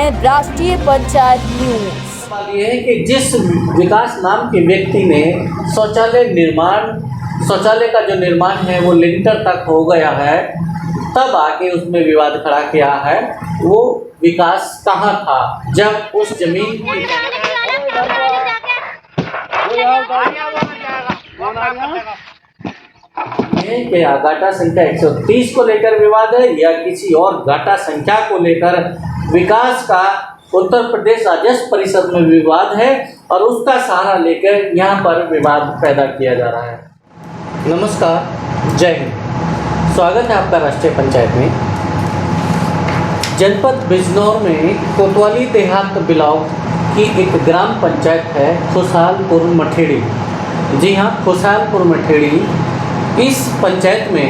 हैं राष्ट्रीय पंचायत न्यूज। सवाल ये है कि जिस विकास नाम के व्यक्ति ने शौचालय का जो निर्माण है वो लिंटर तक हो गया है, तब आके उसमें विवाद खड़ा किया है। वो विकास कहाँ था जब उस जमीन के गाटा संख्या 130 को लेकर विवाद है या किसी और गाटा संख्या को लेकर विकास का उत्तर प्रदेश राजस्व परिषद में विवाद है और उसका सहारा लेकर यहाँ पर विवाद पैदा किया जा रहा है। नमस्कार, जय हिंद। स्वागत है आपका राष्ट्रीय पंचायत में। जनपद बिजनौर में कोतवाली देहात ब्लॉक की एक ग्राम पंचायत है खुशहालपुर मठेड़ी। जी हाँ, खुशहालपुर मठेड़ी। इस पंचायत में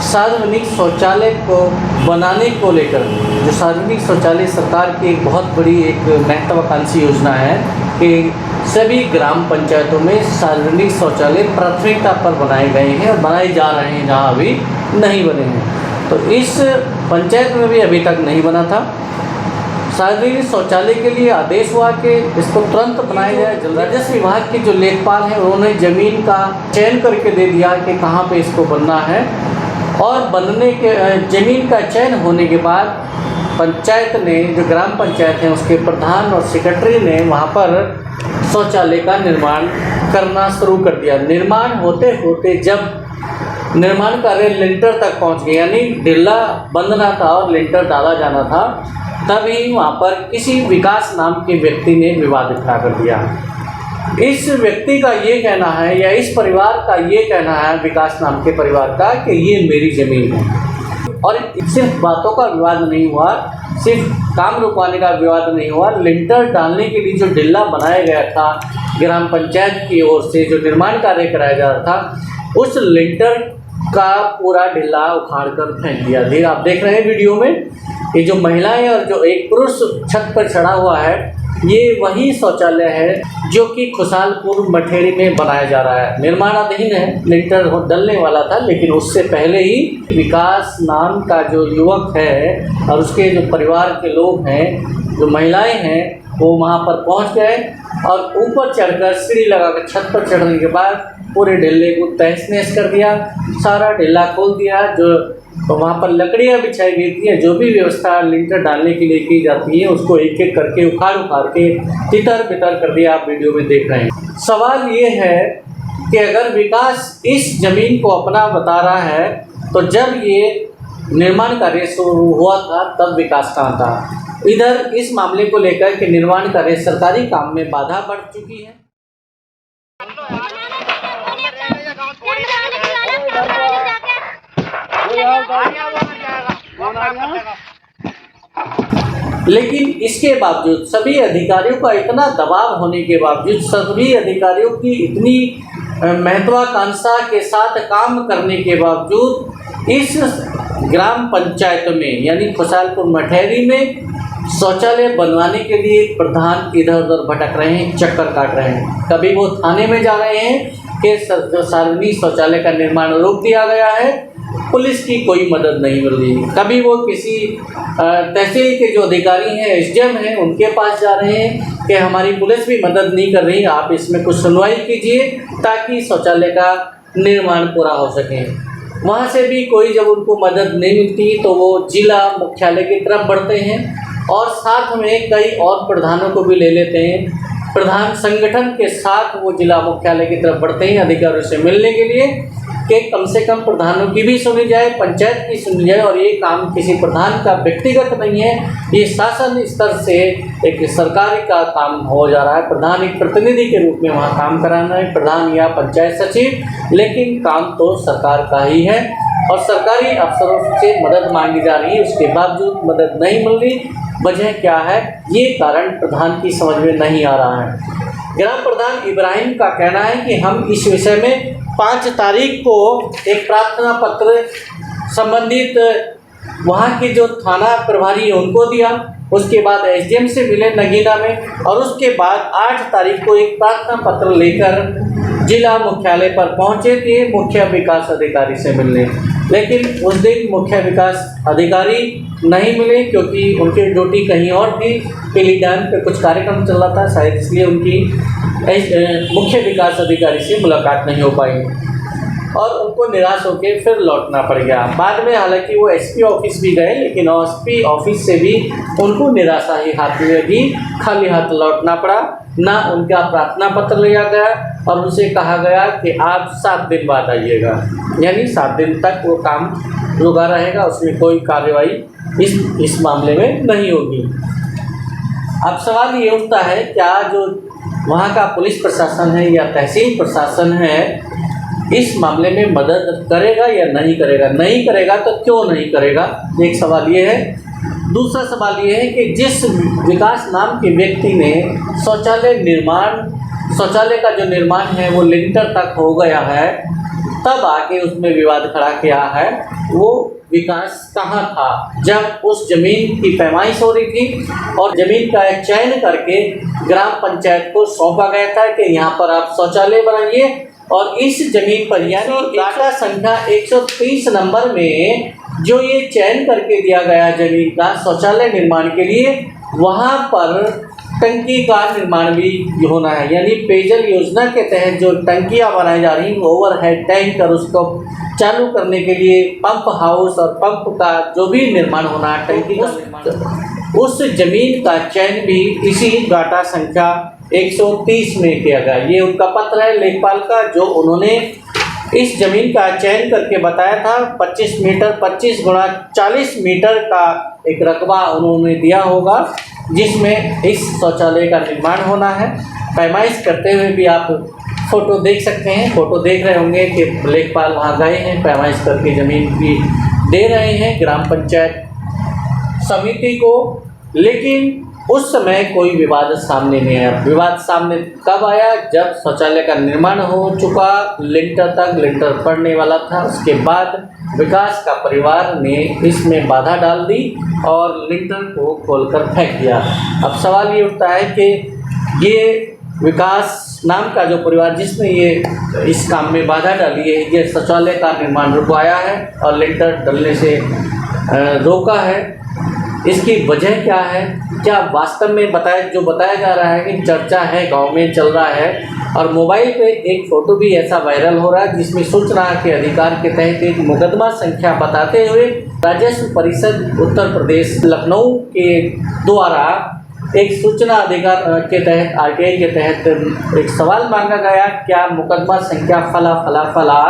सार्वजनिक शौचालय को बनाने को लेकर, जो सार्वजनिक शौचालय सरकार की एक बहुत बड़ी एक महत्वाकांक्षी योजना है कि सभी ग्राम पंचायतों में सार्वजनिक शौचालय प्राथमिकता पर बनाए गए हैं और बनाए जा रहे हैं जहां अभी नहीं बने हैं। तो इस पंचायत में भी अभी तक नहीं बना था। सार्वजनिक शौचालय के लिए आदेश हुआ कि इसको तुरंत बनाया जाए। जल राजस्व विभाग के जो लेखपाल हैं उन्होंने ज़मीन का चयन करके दे दिया कि कहाँ पे इसको बनना है, और बनने के ज़मीन का चयन होने के बाद पंचायत ने, जो ग्राम पंचायत है उसके प्रधान और सेक्रेटरी ने वहाँ पर शौचालय का निर्माण करना शुरू कर दिया। निर्माण होते होते जब निर्माण कार्य लिंटर तक पहुँच गया, यानी ढिल्ला बंधना था और लिंटर डाला जाना था, तभी वहाँ पर किसी विकास नाम के व्यक्ति ने विवाद खड़ा कर दिया। इस व्यक्ति का ये कहना है या इस परिवार का ये कहना है, विकास नाम के परिवार का, कि ये मेरी ज़मीन है। और सिर्फ बातों का विवाद नहीं हुआ, सिर्फ काम रुकवाने का विवाद नहीं हुआ, लिंटर डालने के लिए जो ढिल्ला बनाया गया था ग्राम पंचायत की ओर से, जो निर्माण कार्य कराया जा रहा था, उस लिंटर का पूरा ढिल्ला उखाड़ कर फेंक दिया। जी, आप देख रहे हैं वीडियो में, ये जो महिलाएं और जो एक पुरुष छत पर चढ़ा हुआ है, ये वही शौचालय है जो कि खुशहालपुर मठेड़ी में बनाया जा रहा है। निर्माणाधीन है, लिंटर डलने वाला था, लेकिन उससे पहले ही विकास नाम का जो युवक है और उसके जो परिवार के लोग हैं, जो महिलाएं हैं, वो वहाँ पर पहुँच गए और ऊपर चढ़कर सीढ़ी लगाकर छत पर चढ़ने के बाद पूरे ढिल्ले को तहस नहस कर दिया। सारा ढिल्ला खोल दिया। जो वहाँ पर लकड़ियाँ बिछाई गई थी, जो भी व्यवस्था लिंटर डालने के लिए की जाती है, उसको एक एक करके उखाड़ के तितर बितर कर दिया। आप वीडियो में देख रहे हैं। सवाल ये है कि अगर विकास इस जमीन को अपना बता रहा है, तो जब ये निर्माण कार्य शुरू हुआ था तब विकास कहाँ था? इधर इस मामले को लेकर कि निर्माण कार्य सरकारी काम में बाधा बढ़ चुकी है। लेकिन इसके बावजूद सभी अधिकारियों का इतना दबाव होने के बावजूद, सभी अधिकारियों की इतनी महत्वाकांक्षा के साथ काम करने के बावजूद, इस ग्राम पंचायत में यानी खुशहालपुर मठेड़ी में शौचालय बनवाने के लिए प्रधान इधर उधर भटक रहे हैं, चक्कर काट रहे हैं। कभी वो थाने में जा रहे हैं कि सार्वजनिक शौचालय का निर्माण रोक दिया गया है, पुलिस की कोई मदद नहीं मिल रही। कभी वो किसी तहसील के जो अधिकारी हैं, एसडीएम हैं, उनके पास जा रहे हैं कि हमारी पुलिस भी मदद नहीं कर रही, आप इसमें कुछ सुनवाई कीजिए ताकि शौचालय का निर्माण पूरा हो सके। वहाँ से भी कोई जब उनको मदद नहीं मिलती तो वो जिला मुख्यालय की तरफ बढ़ते हैं और साथ में कई और प्रधानों को भी ले लेते हैं। प्रधान संगठन के साथ वो जिला मुख्यालय की तरफ बढ़ते हैं अधिकारियों से मिलने के लिए कि कम से कम प्रधानों की भी सुनी जाए, पंचायत की सुनी जाए। और ये काम किसी प्रधान का व्यक्तिगत नहीं है, ये शासन स्तर से एक सरकारी का काम हो जा रहा है। प्रधान एक प्रतिनिधि के रूप में वहाँ काम कराना है, प्रधान या पंचायत सचिव, लेकिन काम तो सरकार का ही है और सरकारी अफसरों से मदद मांगी जा रही है, उसके बावजूद मदद नहीं मिल रही। वजह क्या है? ये कारण प्रधान की समझ में नहीं आ रहा है। ग्राम प्रधान इब्राहिम का कहना है कि हम इस विषय में 5 तारीख को एक प्रार्थना पत्र संबंधित वहाँ के जो थाना प्रभारी है उनको दिया, उसके बाद एसडीएम से मिले नगीना में, और उसके बाद 8 तारीख को एक प्रार्थना पत्र लेकर जिला मुख्यालय पर पहुँचे थे मुख्य विकास अधिकारी से मिलने। लेकिन उस दिन मुख्य विकास अधिकारी नहीं मिले क्योंकि उनकी ड्यूटी कहीं और थी। पीली डैम पे कुछ कार्यक्रम चल रहा था, शायद इसलिए उनकी मुख्य विकास अधिकारी से मुलाकात नहीं हो पाई और उनको निराश होकर फिर लौटना पड़ गया। बाद में हालांकि वो एसपी ऑफिस भी गए, लेकिन एसपी ऑफिस से भी उनको निराशा ही हाथ में लगी, खाली हाथ लौटना पड़ा। ना उनका प्रार्थना पत्र लिया गया और उनसे कहा गया कि आप 7 दिन बाद आइएगा, यानी 7 दिन तक वो काम रुका रहेगा, उसमें कोई कार्रवाई इस मामले में नहीं होगी। अब सवाल ये उठता है, क्या जो वहाँ का पुलिस प्रशासन है या तहसील प्रशासन है इस मामले में मदद करेगा या नहीं करेगा? नहीं करेगा तो क्यों नहीं करेगा, एक सवाल ये है। दूसरा सवाल ये है कि जिस विकास नाम के व्यक्ति ने शौचालय का जो निर्माण है वो लिंटर तक हो गया है, तब आके उसमें विवाद खड़ा किया है। वो विकास कहाँ था जब उस जमीन की पैमाइश हो रही थी और जमीन का चयन करके ग्राम पंचायत को सौंपा गया था कि यहाँ पर आप शौचालय बनाइए, और इस जमीन पर यानी डाटा संख्या 130 नंबर में जो ये चयन करके दिया गया जमीन का शौचालय निर्माण के लिए, वहाँ पर टंकी का निर्माण भी होना है। यानी पेयजल योजना के तहत जो टंकियाँ बनाई जा रही हैं, ओवरहेड टैंक और उसको चालू करने के लिए पंप हाउस और पंप का जो भी निर्माण होना है, टंकी का निर्माण, उस जमीन का चयन भी इसी डाटा संख्या 130 में किया गया। ये उनका पत्र है लेखपाल का, जो उन्होंने इस जमीन का चयन करके बताया था। 25 मीटर 25 गुणा 40 मीटर का एक रकबा उन्होंने दिया होगा, जिसमें इस शौचालय का निर्माण होना है। पैमाइश करते हुए भी आप फोटो देख सकते हैं, फोटो देख रहे होंगे कि लेखपाल वहाँ गए हैं, पैमाइश करके ज़मीन भी दे रहे हैं ग्राम पंचायत समिति को। लेकिन उस समय कोई विवाद सामने नहीं आया। विवाद सामने कब आया? जब शौचालय का निर्माण हो चुका, लिंटर पड़ने वाला था, उसके बाद विकास का परिवार ने इसमें बाधा डाल दी और लिंटर को खोलकर फेंक दिया। अब सवाल ये उठता है कि ये विकास नाम का जो परिवार जिसने ये इस काम में बाधा डाली है, ये शौचालय का निर्माण रुकवाया है और लिंटर डलने से रोका है, इसकी वजह क्या है? क्या वास्तव में बताया जा रहा है कि चर्चा है, गांव में चल रहा है, और मोबाइल पे एक फ़ोटो भी ऐसा वायरल हो रहा है जिसमें सूचना के अधिकार के तहत एक मुकदमा संख्या बताते हुए राजस्व परिषद उत्तर प्रदेश लखनऊ के द्वारा एक सूचना अधिकार के तहत आरटीआई के तहत एक सवाल मांगा गया, क्या मुकदमा संख्या फला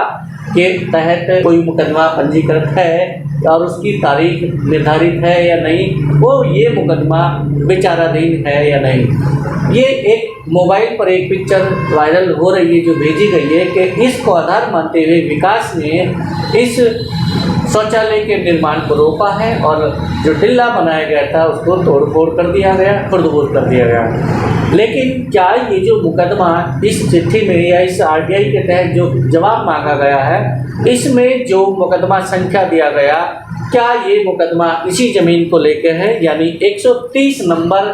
के तहत कोई मुकदमा पंजीकृत है और उसकी तारीख निर्धारित है या नहीं, वो ये मुकदमा विचाराधीन है या नहीं। ये एक मोबाइल पर एक पिक्चर वायरल हो रही है जो भेजी गई है कि इसको आधार मानते हुए विकास ने इस शौचालय के निर्माण को रोका है और जो टिल्ला बनाया गया था उसको तोड़-फोड़ कर दिया गया, खुर्द-बुर्द कर दिया गया। लेकिन क्या ये जो मुकदमा इस चिट्ठी में या इस आरटीआई के तहत जो जवाब मांगा गया है, इसमें जो मुकदमा संख्या दिया गया, क्या ये मुकदमा इसी ज़मीन को लेकर है? यानी 130 नंबर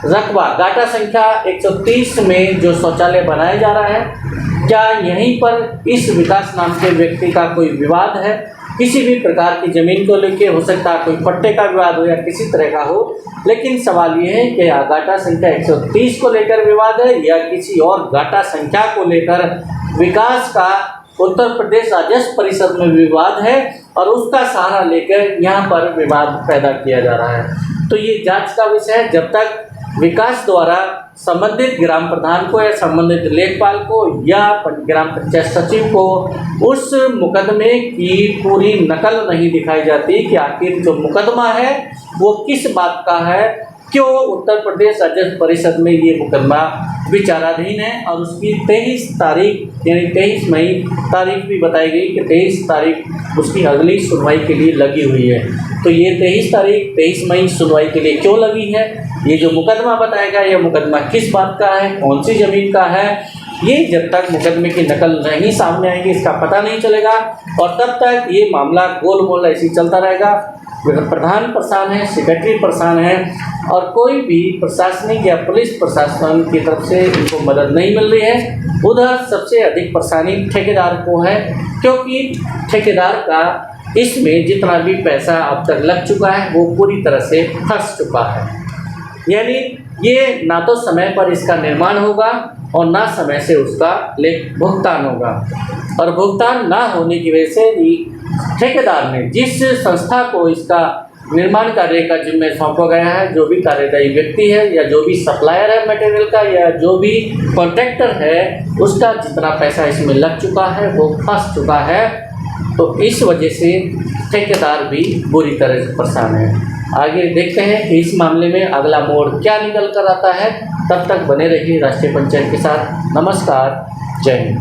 रकबा डाटा संख्या 130 में जो शौचालय बनाया जा रहा है, क्या यहीं पर इस विकास नाम के व्यक्ति का कोई विवाद है? किसी भी प्रकार की ज़मीन को लेकर हो सकता है, कोई पट्टे का विवाद हो या किसी तरह का हो, लेकिन सवाल ये है कि गाटा संख्या 130 को लेकर विवाद है या किसी और गाटा संख्या को लेकर विकास का उत्तर प्रदेश राजस्व परिषद में विवाद है और उसका सहारा लेकर यहाँ पर विवाद पैदा किया जा रहा है। तो ये जांच का विषय है। जब तक विकास द्वारा संबंधित ग्राम प्रधान को या संबंधित लेखपाल को या ग्राम पंचायत सचिव को उस मुकदमे की पूरी नकल नहीं दिखाई जाती कि आखिर जो मुकदमा है वो किस बात का है, क्यों उत्तर प्रदेश राजस्व परिषद में ये मुकदमा विचाराधीन है, और उसकी 23 तारीख यानी 23 मई तारीख भी बताई गई कि 23 तारीख उसकी अगली सुनवाई के लिए लगी हुई है। तो ये 23 मई सुनवाई के लिए क्यों लगी है, ये जो मुकदमा बताएगा यह मुकदमा किस बात का है, कौन सी ज़मीन का है, ये जब तक मुकदमे की नकल नहीं सामने आएगी इसका पता नहीं चलेगा और तब तक ये मामला गोल मोल ऐसे ही चलता रहेगा। प्रधान परेशान है, सेक्रेटरी परेशान है और कोई भी प्रशासनिक या पुलिस प्रशासन की तरफ से इनको मदद नहीं मिल रही है। उधर सबसे अधिक परेशानी ठेकेदार को है, क्योंकि ठेकेदार का इसमें जितना भी पैसा अब तक लग चुका है वो पूरी तरह से फंस चुका है। यानी ये ना तो समय पर इसका निर्माण होगा और ना समय से उसका भुगतान होगा, और भुगतान ना होने की वजह से ही ठेकेदार ने जिस संस्था को इसका निर्माण कार्य का जिम्मे सौंपा गया है, जो भी कार्यदायी व्यक्ति है या जो भी सप्लायर है मटेरियल का या जो भी कॉन्ट्रैक्टर है, उसका जितना पैसा इसमें लग चुका है वो फंस चुका है। तो इस वजह से ठेकेदार भी बुरी तरह से परेशान है। आगे देखते हैं कि इस मामले में अगला मोड़ क्या निकल कर आता है। तब तक बने रहिए राष्ट्रीय पंचायत के साथ। नमस्कार, जय हिंद।